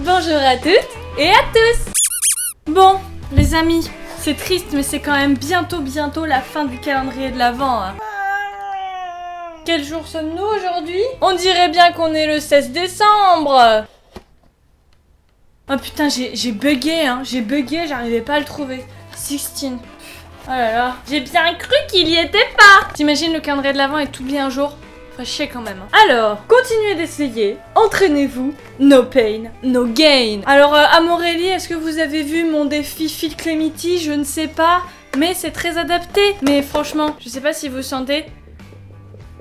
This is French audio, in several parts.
Bonjour à toutes et à tous. Bon, les amis, c'est triste mais c'est quand même bientôt la fin du calendrier de l'Avent. Hein. Quel jour sommes-nous aujourd'hui? On dirait bien qu'on est le 16 décembre. Oh putain, j'ai bugué, hein. J'ai bugué, j'arrivais pas à le trouver. 16. Oh là là, j'ai bien cru qu'il y était pas. T'imagines, le calendrier de l'Avent est oublié un jour? Enfin, chier quand même. Alors, continuez d'essayer, entraînez-vous, no pain, no gain. Alors, Amorélie, est-ce que vous avez vu mon défi Phil Clemity? Je ne sais pas, mais c'est très adapté. Mais franchement, je sais pas si vous sentez,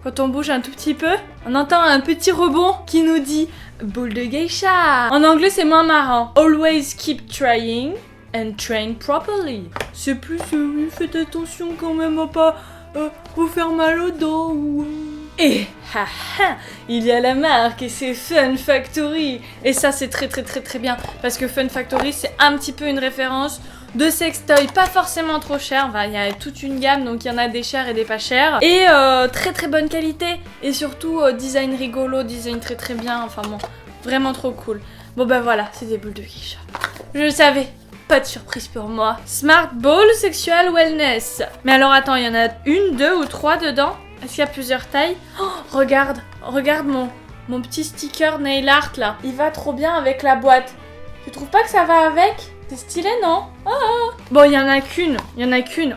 quand on bouge un tout petit peu, on entend un petit rebond qui nous dit boule de geisha. En anglais, c'est moins marrant. Always keep trying and train properly. C'est plus, oui, faites attention quand même à pas vous faire mal au dos. Et il y a la marque et c'est Fun Factory. Et ça, c'est très bien. Parce que Fun Factory, c'est un petit peu une référence de sextoy, pas forcément trop cher. Enfin, il y a toute une gamme, donc il y en a des chers et des pas chers. Et très bonne qualité. Et surtout, design rigolo, design très bien. Enfin bon, vraiment trop cool. Bon bah voilà, c'est des boules de geisha. Je le savais. Pas de surprise pour moi. Smart Ball Sexual Wellness. Mais alors attends, il y en a une, deux ou trois dedans? Est-ce qu'il y a plusieurs tailles? Oh, regarde mon petit sticker nail art là. Il va trop bien avec la boîte. Tu trouves pas que ça va avec? C'est stylé, non? Oh. Bon, il y en a qu'une.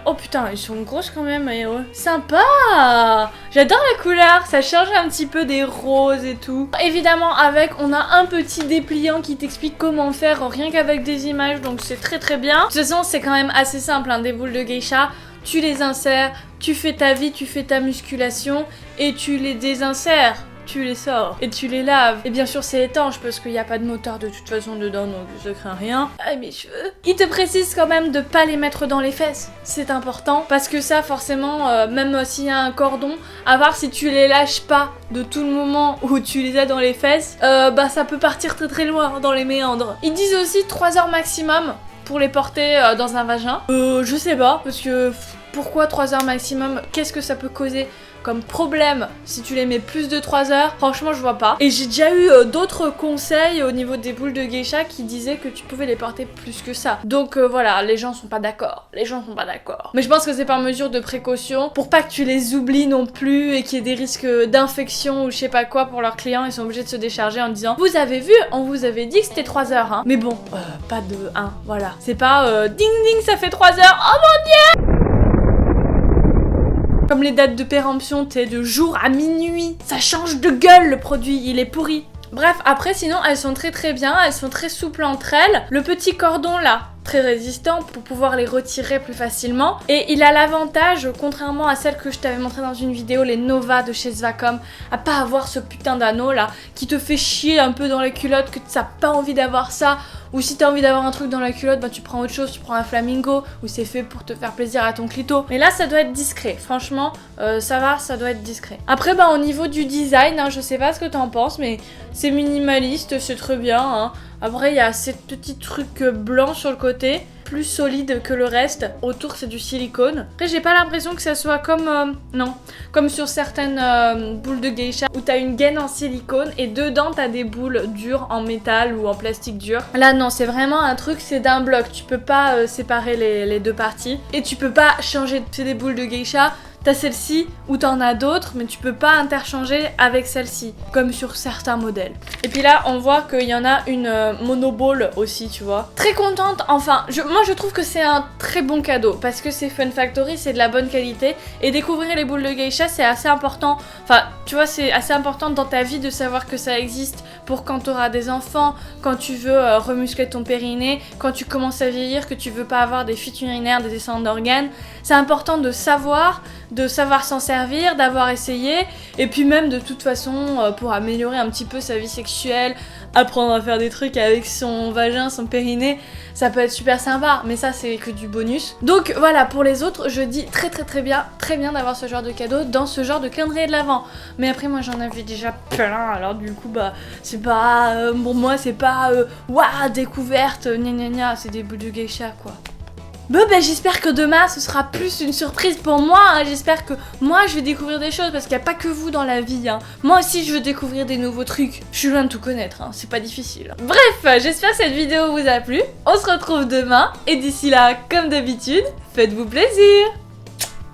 Oh putain, ils sont grosses quand même. Et ouais. Sympa. J'adore la couleur. Ça change un petit peu des roses et tout. Évidemment, avec, on a un petit dépliant qui t'explique comment faire rien qu'avec des images. Donc c'est très bien. De toute façon, c'est quand même assez simple, hein, des boules de geisha. Tu les insères, tu fais ta vie, tu fais ta musculation et tu les désinsères. Tu les sors et tu les laves. Et bien sûr, c'est étanche parce qu'il n'y a pas de moteur de toute façon dedans, donc je crains rien. Ah, mes cheveux. Il te précise quand même de pas les mettre dans les fesses. C'est important parce que ça, forcément, même s'il y a un cordon, à voir si tu les lâches pas de tout le moment où tu les as dans les fesses, bah ça peut partir très loin dans les méandres. Ils disent aussi 3 heures maximum pour les porter dans un vagin. Je sais pas, parce que pourquoi 3 heures maximum? Qu'est-ce que ça peut causer comme problème si tu les mets plus de 3 heures? Franchement, je vois pas. Et j'ai déjà eu d'autres conseils au niveau des boules de geisha qui disaient que tu pouvais les porter plus que ça. Donc voilà, les gens sont pas d'accord. Mais je pense que c'est par mesure de précaution pour pas que tu les oublies non plus et qu'il y ait des risques d'infection ou je sais pas quoi pour leurs clients. Ils sont obligés de se décharger en disant vous avez vu, on vous avait dit que c'était 3 heures, hein. Mais bon, pas de 1, voilà. C'est pas ding ding, ça fait 3 heures. Oh mon dieu! Comme les dates de péremption, t'es de jour à minuit. Ça change de gueule, le produit, il est pourri. Bref, après, sinon, elles sont très bien, elles sont très souples entre elles. Le petit cordon, là, très résistant pour pouvoir les retirer plus facilement. Et il a l'avantage, contrairement à celle que je t'avais montré dans une vidéo, les Nova de chez Svacom, à pas avoir ce putain d'anneau, là, qui te fait chier un peu dans la culotte, que t'as pas envie d'avoir ça. Ou si t'as envie d'avoir un truc dans la culotte, bah tu prends autre chose, tu prends un flamingo, ou c'est fait pour te faire plaisir à ton clito. Mais là, ça doit être discret. Franchement, ça doit être discret. Après, bah au niveau du design, hein, je sais pas ce que t'en penses, mais c'est minimaliste, c'est très bien. Hein. Après, il y a ces petits trucs blancs sur le côté, plus solides que le reste. Autour, c'est du silicone. Après, j'ai pas l'impression que ça soit comme... non, comme sur certaines boules de geisha, où t'as une gaine en silicone, et dedans, t'as des boules dures en métal ou en plastique dur. Là, non, c'est vraiment un truc, c'est d'un bloc. Tu peux pas séparer les deux parties. Et tu peux pas changer, c'est des boules de geisha. T'as celle-ci ou t'en as d'autres, mais tu peux pas interchanger avec celle-ci, comme sur certains modèles. Et puis là, on voit qu'il y en a une monoball aussi, tu vois. Très contente, enfin, moi je trouve que c'est un très bon cadeau, parce que c'est Fun Factory, c'est de la bonne qualité, et découvrir les boules de geisha, c'est assez important. Enfin, tu vois, c'est assez important dans ta vie de savoir que ça existe pour quand t'auras des enfants, quand tu veux remuscler ton périnée, quand tu commences à vieillir, que tu veux pas avoir des fuites urinaires, des descentes d'organes. C'est important de savoir s'en servir, d'avoir essayé, et puis même de toute façon pour améliorer un petit peu sa vie sexuelle, apprendre à faire des trucs avec son vagin, son périnée, ça peut être super sympa, mais ça c'est que du bonus. Donc voilà, pour les autres, je dis très bien d'avoir ce genre de cadeau dans ce genre de calendrier de l'Avent. Mais après moi j'en avais déjà plein, alors du coup bah c'est pas, pour moi c'est pas, waouh, découverte, gna gna gna, c'est des boules de geisha quoi. Bon ben j'espère que demain ce sera plus une surprise pour moi, hein. J'espère que moi je vais découvrir des choses parce qu'il n'y a pas que vous dans la vie, hein. Moi aussi je veux découvrir des nouveaux trucs. Je suis loin de tout connaître, hein. C'est pas difficile. Bref, j'espère que cette vidéo vous a plu. On se retrouve demain et d'ici là, comme d'habitude, faites-vous plaisir.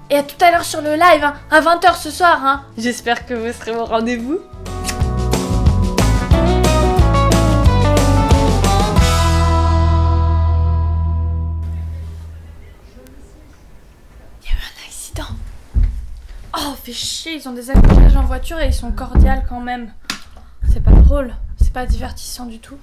Et à tout à l'heure sur le live, hein, à 20 h ce soir, hein. J'espère que vous serez au rendez-vous. Oh, fait chier, ils ont des accrochages en voiture et ils sont cordiales quand même. C'est pas drôle, c'est pas divertissant du tout.